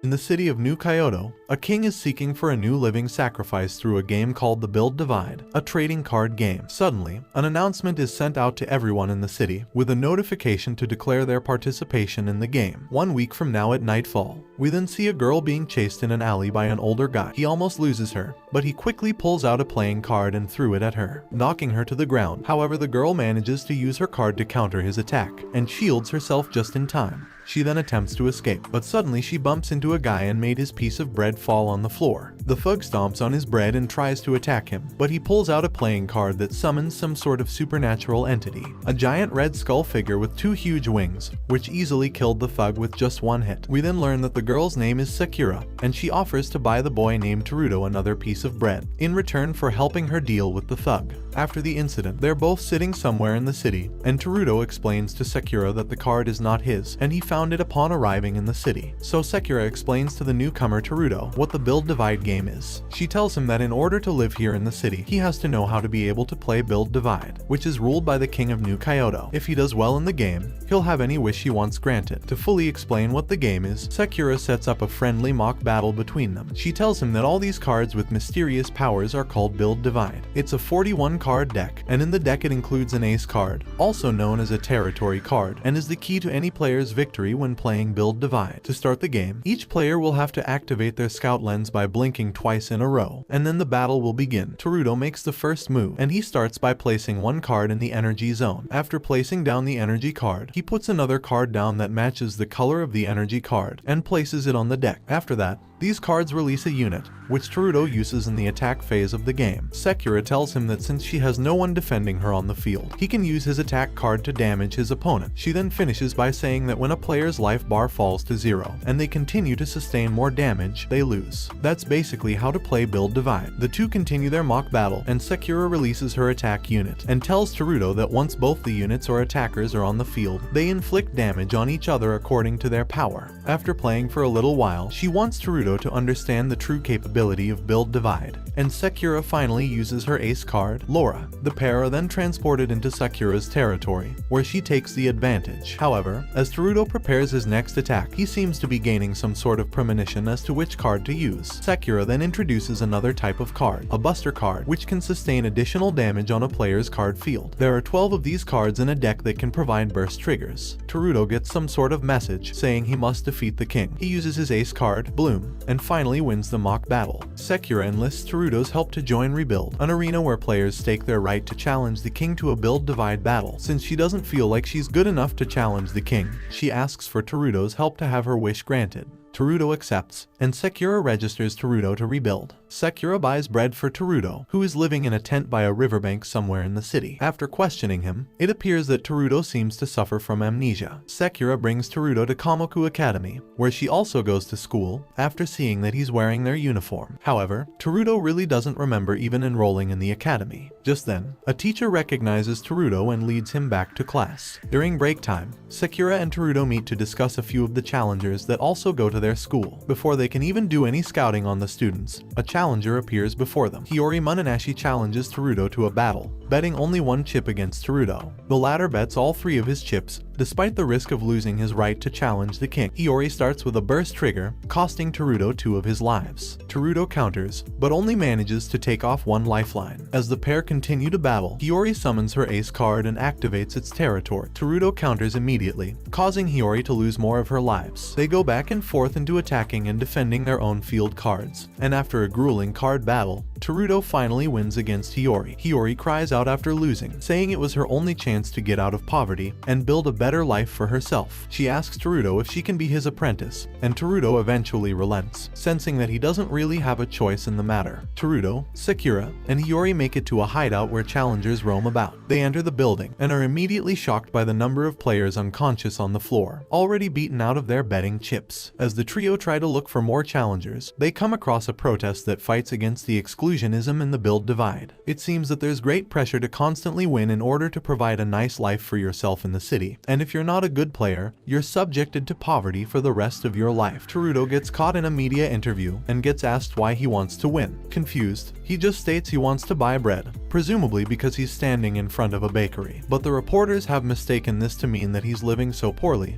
In the city of New Kyoto, a king is seeking for a new living sacrifice through a game called the Build Divide, a trading card game. Suddenly, an announcement is sent out to everyone in the city with a notification to declare their participation in the game. 1 week from now at nightfall, we then see a girl being chased in an alley by an older guy. He almost loses her, but he quickly pulls out a playing card and threw it at her, knocking her to the ground. However, the girl manages to use her card to counter his attack and shields herself just in time. She then attempts to escape, but suddenly she bumps into a guy and made his piece of bread fall on the floor. The thug stomps on his bread and tries to attack him, but he pulls out a playing card that summons some sort of supernatural entity, a giant red skull figure with 2 huge wings, which easily killed the thug with just 1 hit. We then learn that the girl's name is Sakura, and she offers to buy the boy named Teruto another piece of bread, in return for helping her deal with the thug. After the incident, they're both sitting somewhere in the city, and Teruto explains to Sakura that the card is not his, and he found it upon arriving in the city. So Sakura explains to the newcomer Teruto what the Build Divide game is. She tells him that in order to live here in the city, he has to know how to be able to play Build Divide, which is ruled by the king of New Kyoto. If he does well in the game, he'll have any wish he wants granted. To fully explain what the game is, Sakura sets up a friendly mock battle between them. She tells him that all these cards with mysterious powers are called Build Divide. It's a 41 card deck, and in the deck it includes an ace card, also known as a territory card, and is the key to any player's victory when playing Build Divide. To start the game, each player will have to activate their scout lens by blinking twice in a row, and then the battle will begin. Teruto makes the first move, and he starts by placing 1 card in the energy zone. After placing down the energy card, he puts another card down that matches the color of the energy card, and places it on the deck. After that, these cards release a unit, which Teruto uses in the attack phase of the game. Sakura tells him that since she has no one defending her on the field, he can use his attack card to damage his opponent. She then finishes by saying that when a player's life bar falls to 0, and they continue to sustain more damage, they lose. That's basically how to play Build Divide. The two continue their mock battle, and Sakura releases her attack unit, and tells Teruto that once both the units or attackers are on the field, they inflict damage on each other according to their power. After playing for a little while, she wants Teruto to understand the true capability of Build Divide, and Sakura finally uses her ace card, Laura. The pair are then transported into Sakura's territory, where she takes the advantage. However, as Teruto prepares his next attack, he seems to be gaining some sort of premonition as to which card to use. Sakura then introduces another type of card, a Buster card, which can sustain additional damage on a player's card field. There are 12 of these cards in a deck that can provide burst triggers. Teruto gets some sort of message saying he must defeat the king. He uses his ace card, Bloom, and finally wins the mock battle. Sakura enlists Teruto's help to join Rebuild, an arena where players stake their right to challenge the king to a Build Divide battle. Since she doesn't feel like she's good enough to challenge the king, she asks for Teruto's help to have her wish granted. Teruto accepts, and Sakura registers Teruto to rebuild. Sakura buys bread for Teruto, who is living in a tent by a riverbank somewhere in the city. After questioning him, it appears that Teruto seems to suffer from amnesia. Sakura brings Teruto to Kamoku Academy, where she also goes to school, after seeing that he's wearing their uniform. However, Teruto really doesn't remember even enrolling in the academy. Just then, a teacher recognizes Teruto and leads him back to class. During break time, Sakura and Teruto meet to discuss a few of the challengers that also go to their school. Before they can even do any scouting on the students, a challenger appears before them. Hiyori Munanashi challenges Teruto to a battle, betting only 1 chip against Teruto. The latter bets all 3 of his chips, despite the risk of losing his right to challenge the king. Hiyori starts with a burst trigger, costing Teruto 2 of his lives. Teruto counters, but only manages to take off 1 lifeline. As the pair continue to battle, Hiyori summons her ace card and activates its territory. Teruto counters immediately, causing Hiyori to lose more of her lives. They go back and forth into attacking and defending their own field cards, and after a grueling card battle, Teruto finally wins against Hiyori. Hiyori cries out after losing, saying it was her only chance to get out of poverty and build a better life for herself. She asks Teruto if she can be his apprentice, and Teruto eventually relents, sensing that he doesn't really have a choice in the matter. Teruto, Sakura, and Hiyori make it to a hideout where challengers roam about. They enter the building, and are immediately shocked by the number of players unconscious on the floor, already beaten out of their betting chips. As the trio try to look for more challengers, they come across a protest that fights against the exclusionism in the Build Divide. It seems that there's great pressure to constantly win in order to provide a nice life for yourself in the city, and if you're not a good player, you're subjected to poverty for the rest of your life. Teruto gets caught in a media interview and gets asked why he wants to win. Confused, he just states he wants to buy bread, presumably because he's standing in front of a bakery. But the reporters have mistaken this to mean that he's living so poorly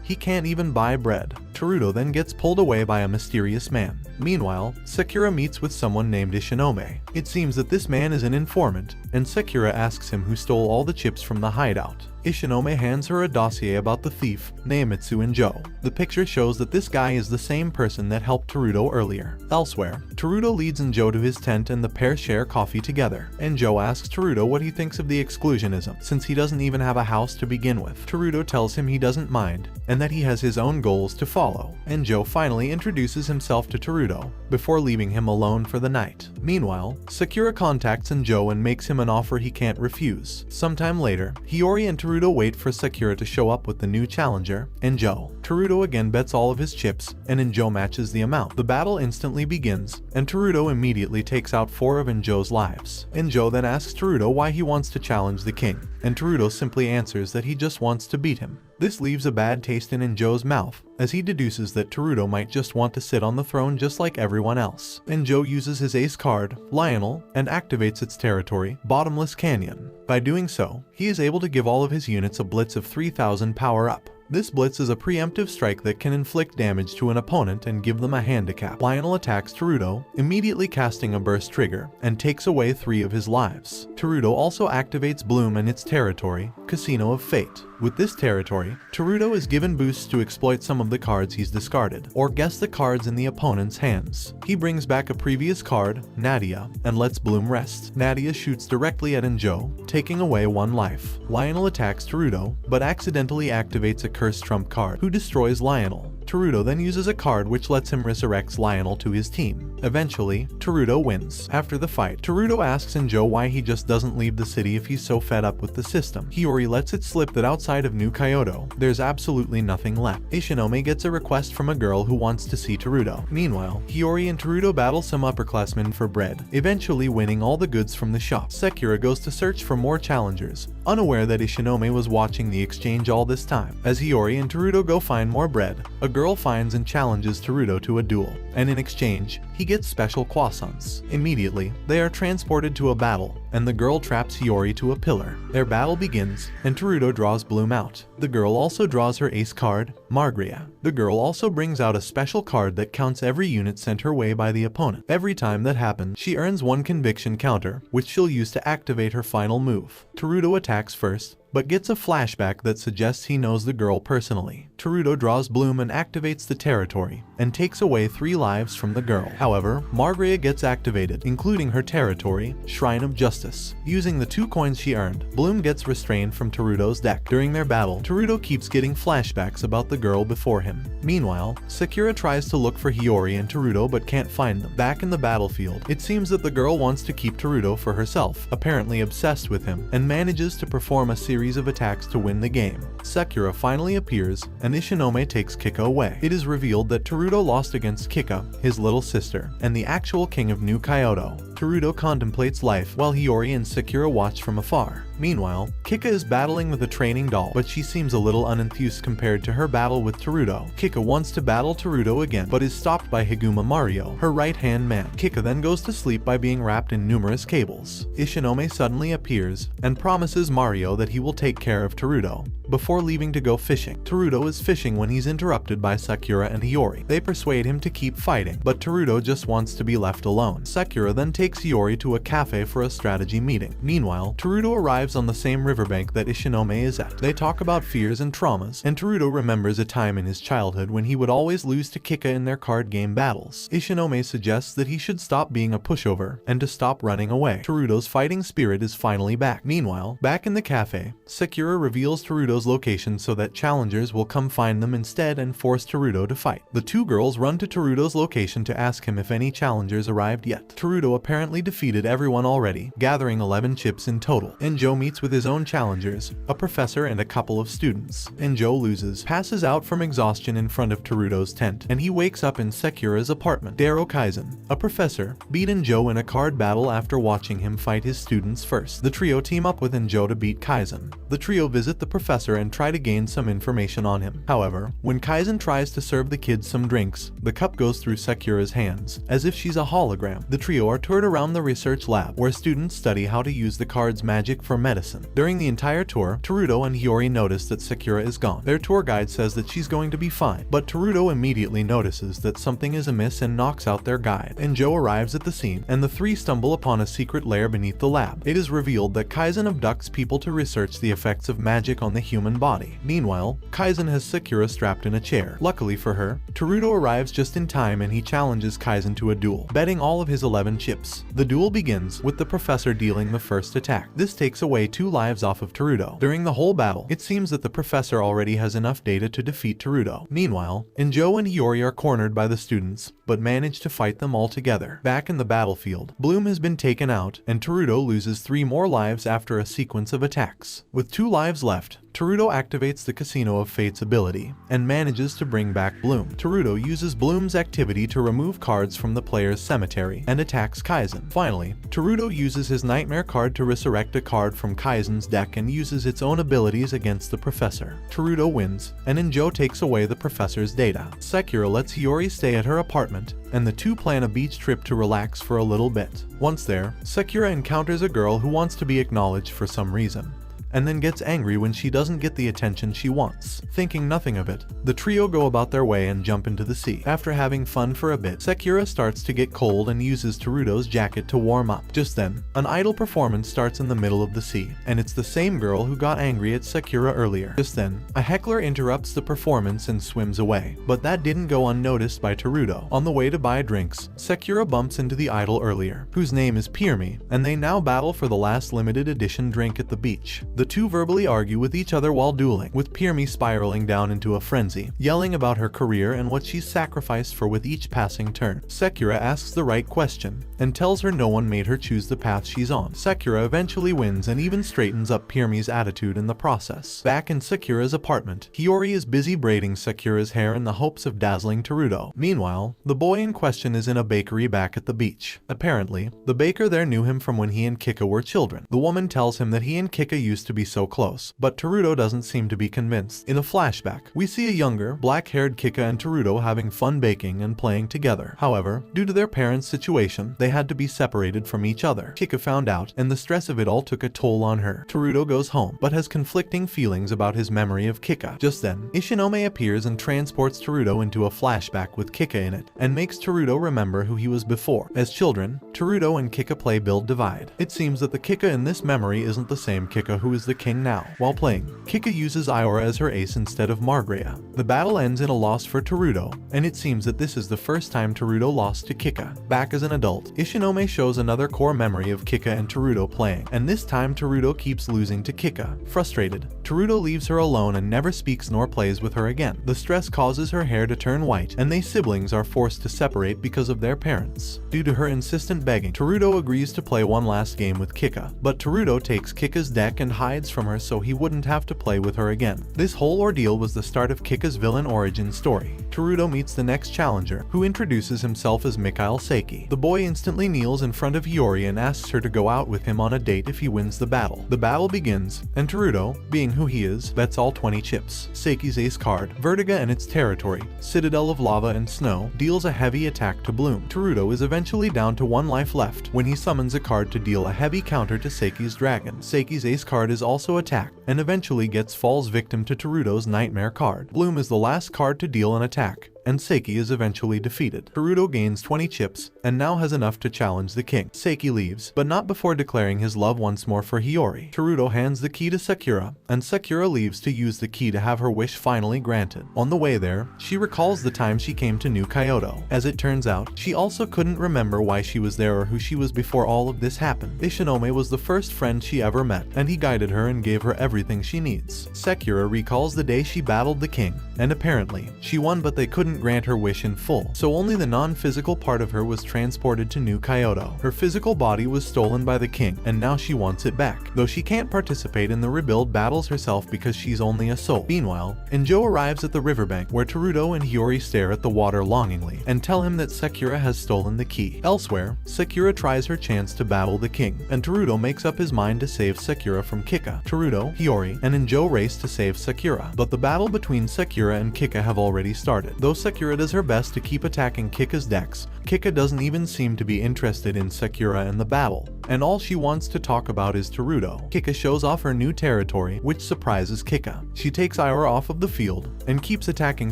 He can't even buy bread. Teruto then gets pulled away by a mysterious man. Meanwhile, Sakura meets with someone named Ishinome. It seems that this man is an informant, and Sakura asks him who stole all the chips from the hideout. Ishinome hands her a dossier about the thief, Neimitsu and Joe. The picture shows that this guy is the same person that helped Teruto earlier. Elsewhere, Teruto leads Enjo to his tent and the pair share coffee together. Enjo asks Teruto what he thinks of the exclusionism, since he doesn't even have a house to begin with. Teruto tells him he doesn't mind, and that he has his own goals to follow. Enjo finally introduces himself to Teruto, before leaving him alone for the night. Meanwhile, Sakura contacts Enjo and makes him an offer he can't refuse. Sometime later, Hiyori and Teruto wait for Sakura to show up with the new challenger, Enjo. Teruto again bets all of his chips, and Enjo matches the amount. The battle instantly begins, and Teruto immediately takes out 4 of Enjo's lives. Enjo then asks Teruto why he wants to challenge the king, and Teruto simply answers that he just wants to beat him. This leaves a bad taste in Enjo's mouth, as he deduces that Teruto might just want to sit on the throne just like everyone else. Enjo uses his ace card, Lionel, and activates its territory, Bottomless Canyon. By doing so, he is able to give all of his units a blitz of 3000 power up. This blitz is a preemptive strike that can inflict damage to an opponent and give them a handicap. Lionel attacks Teruto, immediately casting a burst trigger, and takes away 3 of his lives. Teruto also activates Bloom and its territory, Casino of Fate. With this territory, Teruto is given boosts to exploit some of the cards he's discarded, or guess the cards in the opponent's hands. He brings back a previous card, Nadia, and lets Bloom rest. Nadia shoots directly at Enjo, taking away 1 life. Lionel attacks Teruto, but accidentally activates a cursed trump card, who destroys Lionel. Teruto then uses a card which lets him resurrect Lionel to his team. Eventually, Teruto wins. After the fight, Teruto asks Enjo why he just doesn't leave the city if he's so fed up with the system. Hiyori lets it slip that outside of New Kyoto, there's absolutely nothing left. Ishinome gets a request from a girl who wants to see Teruto. Meanwhile, Hiyori and Teruto battle some upperclassmen for bread, eventually winning all the goods from the shop. Sakura goes to search for more challengers, unaware that Ishinome was watching the exchange all this time. As Hiyori and Teruto go find more bread, a girl finds and challenges Teruto to a duel, and in exchange, he gets special croissants. Immediately, they are transported to a battle, and the girl traps Hiyori to a pillar. Their battle begins, and Teruto draws Bloom out. The girl also draws her ace card, Margria. The girl also brings out a special card that counts every unit sent her way by the opponent. Every time that happens, she earns 1 conviction counter, which she'll use to activate her final move. Teruto attacks first, but gets a flashback that suggests he knows the girl personally. Teruto draws Bloom and activates the territory, and takes away 3 lives from the girl. However, Margria gets activated, including her territory, Shrine of Justice. Using the 2 coins she earned, Bloom gets restrained from Teruto's deck. During their battle, Teruto keeps getting flashbacks about the girl before him. Meanwhile, Sakura tries to look for Hiyori and Teruto but can't find them. Back in the battlefield, it seems that the girl wants to keep Teruto for herself, apparently obsessed with him, and manages to perform a series of attacks to win the game. Sakura finally appears, and Ishinome takes Kika away. It is revealed that Teruto lost against Kika, his little sister, and the actual king of New Kyoto. Teruto contemplates life while Hiyori and Sakura watch from afar. Meanwhile, Kika is battling with a training doll, but she seems a little unenthused compared to her battle with Teruto. Kika wants to battle Teruto again, but is stopped by Higuma Mario, her right-hand man. Kika then goes to sleep by being wrapped in numerous cables. Ishinome suddenly appears, and promises Mario that he will take care of Teruto, before leaving to go fishing. Teruto is fishing when he's interrupted by Sakura and Hiyori. They persuade him to keep fighting, but Teruto just wants to be left alone. Sakura then takes Hiyori to a cafe for a strategy meeting. Meanwhile, Teruto arrives on the same riverbank that Ishinome is at. They talk about fears and traumas, and Teruto remembers a time in his childhood when he would always lose to Kika in their card game battles. Ishinome suggests that he should stop being a pushover, and to stop running away. Teruto's fighting spirit is finally back. Meanwhile, back in the cafe, Sakura reveals Teruto's location so that challengers will come find them instead and force Teruto to fight. The 2 girls run to Teruto's location to ask him if any challengers arrived yet. Teruto apparently defeated everyone already, gathering 11 chips in total. Enjo meets with his own challengers, a professor and a couple of students. Enjo loses, passes out from exhaustion in front of Teruto's tent, and he wakes up in Sakura's apartment. Daro Kaizen, a professor, beat Enjo in a card battle after watching him fight his students first. The trio team up with Enjo to beat Kaizen. The trio visit the professor and try to gain some information on him. However, when Kaizen tries to serve the kids some drinks, the cup goes through Sakura's hands, as if she's a hologram. The trio are around the research lab, where students study how to use the card's magic for medicine. During the entire tour, Teruto and Hiyori notice that Sakura is gone. Their tour guide says that she's going to be fine, but Teruto immediately notices that something is amiss and knocks out their guide. Enjo arrives at the scene, and the three stumble upon a secret lair beneath the lab. It is revealed that Kaizen abducts people to research the effects of magic on the human body. Meanwhile, Kaizen has Sakura strapped in a chair. Luckily for her, Teruto arrives just in time and he challenges Kaizen to a duel, betting all of his 11 chips. The duel begins with the professor dealing the first attack. This takes away 2 lives off of Teruto. During the whole battle, it seems that the professor already has enough data to defeat Teruto. Meanwhile, Enjo and Hiyori are cornered by the students, but manage to fight them all together. Back in the battlefield, Bloom has been taken out, and Teruto loses 3 more lives after a sequence of attacks. With 2 lives left, Teruto activates the Casino of Fate's ability and manages to bring back Bloom. Teruto uses Bloom's activity to remove cards from the player's cemetery and attacks Kaizen. Finally, Teruto uses his Nightmare card to resurrect a card from Kaizen's deck and uses its own abilities against the professor. Teruto wins, and Enjo takes away the professor's data. Sakura lets Hiyori stay at her apartment, and the two plan a beach trip to relax for a little bit. Once there, Sakura encounters a girl who wants to be acknowledged for some reason, and then gets angry when she doesn't get the attention she wants. Thinking nothing of it, the trio go about their way and jump into the sea. After having fun for a bit, Sakura starts to get cold and uses Teruto's jacket to warm up. Just then, an idol performance starts in the middle of the sea, and it's the same girl who got angry at Sakura earlier. Just then, a heckler interrupts the performance and swims away, but that didn't go unnoticed by Teruto. On the way to buy drinks, Sakura bumps into the idol earlier, whose name is Piermi, and they now battle for the last limited edition drink at the beach. The two verbally argue with each other while dueling, with Piermi spiraling down into a frenzy, yelling about her career and what she's sacrificed for with each passing turn. Sakura asks the right question, and tells her no one made her choose the path she's on. Sakura eventually wins and even straightens up Piermi's attitude in the process. Back in Sakura's apartment, Hiyori is busy braiding Sakura's hair in the hopes of dazzling Teruto. Meanwhile, the boy in question is in a bakery back at the beach. Apparently, the baker there knew him from when he and Kika were children. The woman tells him that he and Kika used to be so close, but Teruto doesn't seem to be convinced. In a flashback, we see a younger, black-haired Kika and Teruto having fun baking and playing together. However, due to their parents' situation, they had to be separated from each other. Kika found out, and the stress of it all took a toll on her. Teruto goes home, but has conflicting feelings about his memory of Kika. Just then, Ishinome appears and transports Teruto into a flashback with Kika in it, and makes Teruto remember who he was before. As children, Teruto and Kika play Build Divide. It seems that the Kika in this memory isn't the same Kika who is the king now. While playing, Kika uses Iora as her ace instead of Margrea. The battle ends in a loss for Teruto, and it seems that this is the first time Teruto lost to Kika. Back as an adult, Ishinome shows another core memory of Kika and Teruto playing, and this time Teruto keeps losing to Kika. Frustrated, Teruto leaves her alone and never speaks nor plays with her again. The stress causes her hair to turn white, and they siblings are forced to separate because of their parents. Due to her insistent begging, Teruto agrees to play one last game with Kika, but Teruto takes Kika's deck and hides from her so he wouldn't have to play with her again. This whole ordeal was the start of Kika's villain origin story. Teruto meets the next challenger, who introduces himself as Mikhail Seiki. The boy instantly kneels in front of Hiyori and asks her to go out with him on a date if he wins the battle. The battle begins, and Teruto, being who he is, bets all 20 chips. Seiki's ace card, Vertiga and its territory, Citadel of Lava and Snow, deals a heavy attack to Bloom. Teruto is eventually down to 1 life left when he summons a card to deal a heavy counter to Seiki's dragon. Seiki's ace card is also attacked, and eventually falls victim to Teruto's Nightmare card. Bloom is the last card to deal an attack, and Seiki is eventually defeated. Teruto gains 20 chips, and now has enough to challenge the king. Seiki leaves, but not before declaring his love once more for Hiyori. Teruto hands the key to Sakura, and Sakura leaves to use the key to have her wish finally granted. On the way there, she recalls the time she came to New Kyoto. As it turns out, she also couldn't remember why she was there or who she was before all of this happened. Ishinome was the first friend she ever met, and he guided her and gave her everything she needs. Sakura recalls the day she battled the king, and apparently, she won but they couldn't grant her wish in full, so only the non-physical part of her was transported to New Kyoto. Her physical body was stolen by the king, and now she wants it back, though she can't participate in the rebuild battles herself because she's only a soul. Meanwhile, Enjo arrives at the riverbank where Teruto and Hiyori stare at the water longingly and tell him that Sakura has stolen the key. Elsewhere, Sakura tries her chance to battle the king, and Teruto makes up his mind to save Sakura from Kika. Teruto, Hiyori, and Enjo race to save Sakura, but the battle between Sakura and Kika have already started. Though Sakura does her best to keep attacking Kika's decks, Kika doesn't even seem to be interested in Sakura and the battle, and all she wants to talk about is Teruto. Kika shows off her new territory, which surprises Kika. She takes Iora off of the field and keeps attacking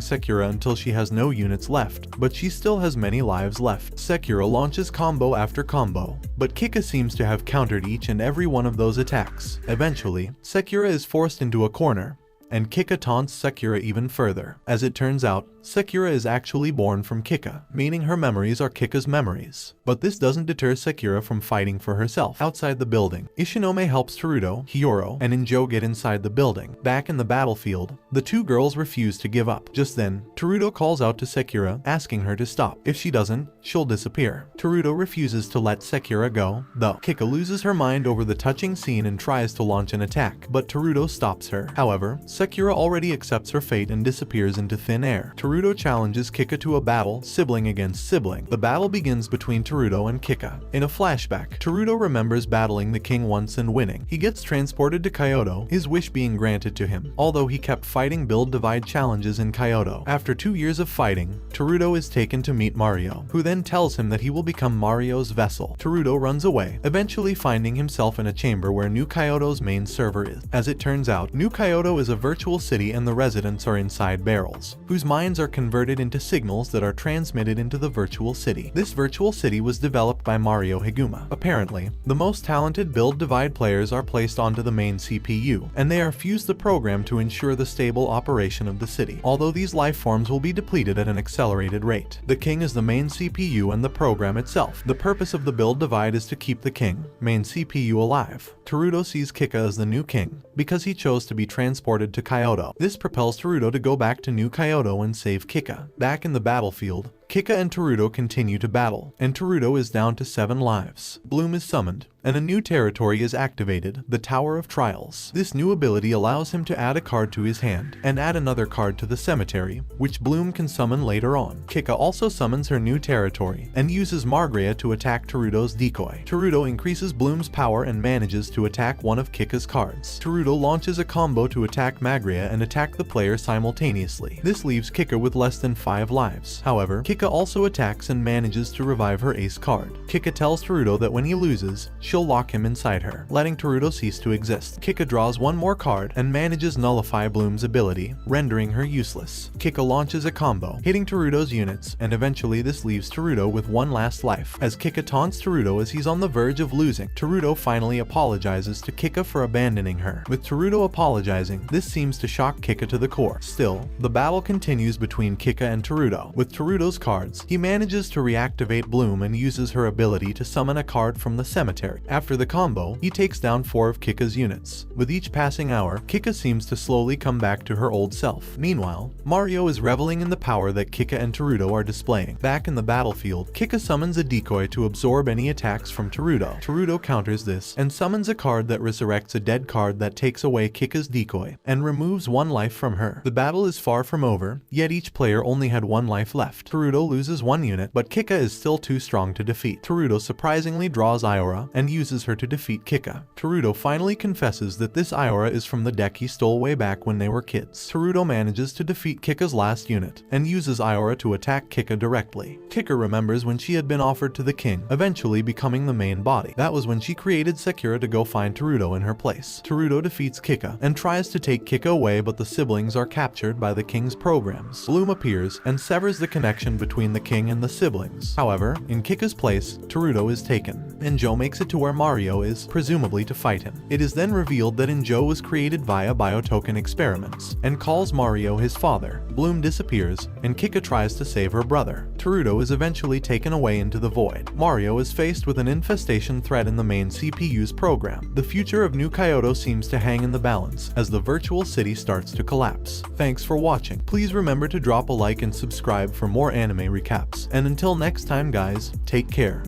Sakura until she has no units left, but she still has many lives left. Sakura launches combo after combo, but Kika seems to have countered each and every one of those attacks. Eventually, Sakura is forced into a corner, and Kika taunts Sakura even further. As it turns out, Sakura is actually born from Kika, meaning her memories are Kika's memories. But this doesn't deter Sakura from fighting for herself. Outside the building, Ishinome helps Teruto, Hiyoro, and Injo get inside the building. Back in the battlefield, the two girls refuse to give up. Just then, Teruto calls out to Sakura, asking her to stop. If she doesn't, she'll disappear. Teruto refuses to let Sakura go, though. Kika loses her mind over the touching scene and tries to launch an attack, but Teruto stops her. However, Sakura already accepts her fate and disappears into thin air. Teruto challenges Kika to a battle, sibling against sibling. The battle begins between Teruto and Kika. In a flashback, Teruto remembers battling the king once and winning. He gets transported to Kyoto, his wish being granted to him, although he kept fighting build divide challenges in Kyoto. After 2 years of fighting, Teruto is taken to meet Mario, who then tells him that he will become Mario's vessel. Teruto runs away, eventually finding himself in a chamber where New Kyoto's main server is. As it turns out, New Kyoto is a virtual city and the residents are inside barrels, whose minds are converted into signals that are transmitted into the virtual city. This virtual city was developed by Mario Higuma. Apparently, the most talented build divide players are placed onto the main CPU, and they are fused the program to ensure the stable operation of the city, although these life forms will be depleted at an accelerated rate. The king is the main CPU and the program itself. The purpose of the build divide is to keep the king, main CPU, alive. Teruto sees Kika as the new king, because he chose to be transported to Kyoto. This propels Teruto to go back to New Kyoto and save Kika. Back in the battlefield, Kika and Teruto continue to battle, and Teruto is down to 7 lives. Bloom is summoned, and a new territory is activated, the Tower of Trials. This new ability allows him to add a card to his hand, and add another card to the cemetery, which Bloom can summon later on. Kika also summons her new territory, and uses Margrea to attack Teruto's decoy. Teruto increases Bloom's power and manages to attack one of Kika's cards. Teruto launches a combo to attack Margrea and attack the player simultaneously. This leaves Kika with less than 5 lives. However, Kika also attacks and manages to revive her ace card. Kika tells Teruto that when he loses, she'll lock him inside her, letting Teruto cease to exist. Kika draws one more card and manages nullify Bloom's ability, rendering her useless. Kika launches a combo, hitting Teruto's units, and eventually this leaves Teruto with one last life. As Kika taunts Teruto as he's on the verge of losing, Teruto finally apologizes to Kika for abandoning her. With Teruto apologizing, this seems to shock Kika to the core. Still, the battle continues between Kika and Teruto. With Teruto's cards, he manages to reactivate Bloom and uses her ability to summon a card from the cemetery. After the combo, he takes down 4 of Kika's units. With each passing hour, Kika seems to slowly come back to her old self. Meanwhile, Mario is reveling in the power that Kika and Teruto are displaying. Back in the battlefield, Kika summons a decoy to absorb any attacks from Teruto. Teruto counters this and summons a card that resurrects a dead card that takes away Kika's decoy and removes 1 life from her. The battle is far from over, yet each player only had 1 life left. Teruto loses 1 unit, but Kika is still too strong to defeat. Teruto surprisingly draws Iora and uses her to defeat Kika. Teruto finally confesses that this Iora is from the deck he stole way back when they were kids. Teruto manages to defeat Kika's last unit and uses Iora to attack Kika directly. Kika remembers when she had been offered to the king, eventually becoming the main body. That was when she created Sakura to go find Teruto in her place. Teruto defeats Kika and tries to take Kika away, but the siblings are captured by the king's programs. Bloom appears and severs the connection between the king and the siblings. However, in Kika's place, Teruto is taken, and Joe makes it to where Mario is, presumably to fight him. It is then revealed that Injo was created via biotoken experiments, and calls Mario his father. Bloom disappears, and Kika tries to save her brother. Teruto is eventually taken away into the void. Mario is faced with an infestation threat in the main CPU's program. The future of New Kyoto seems to hang in the balance as the virtual city starts to collapse. Thanks for watching. Please remember to drop a like and subscribe for more anime recaps. And until next time guys, take care.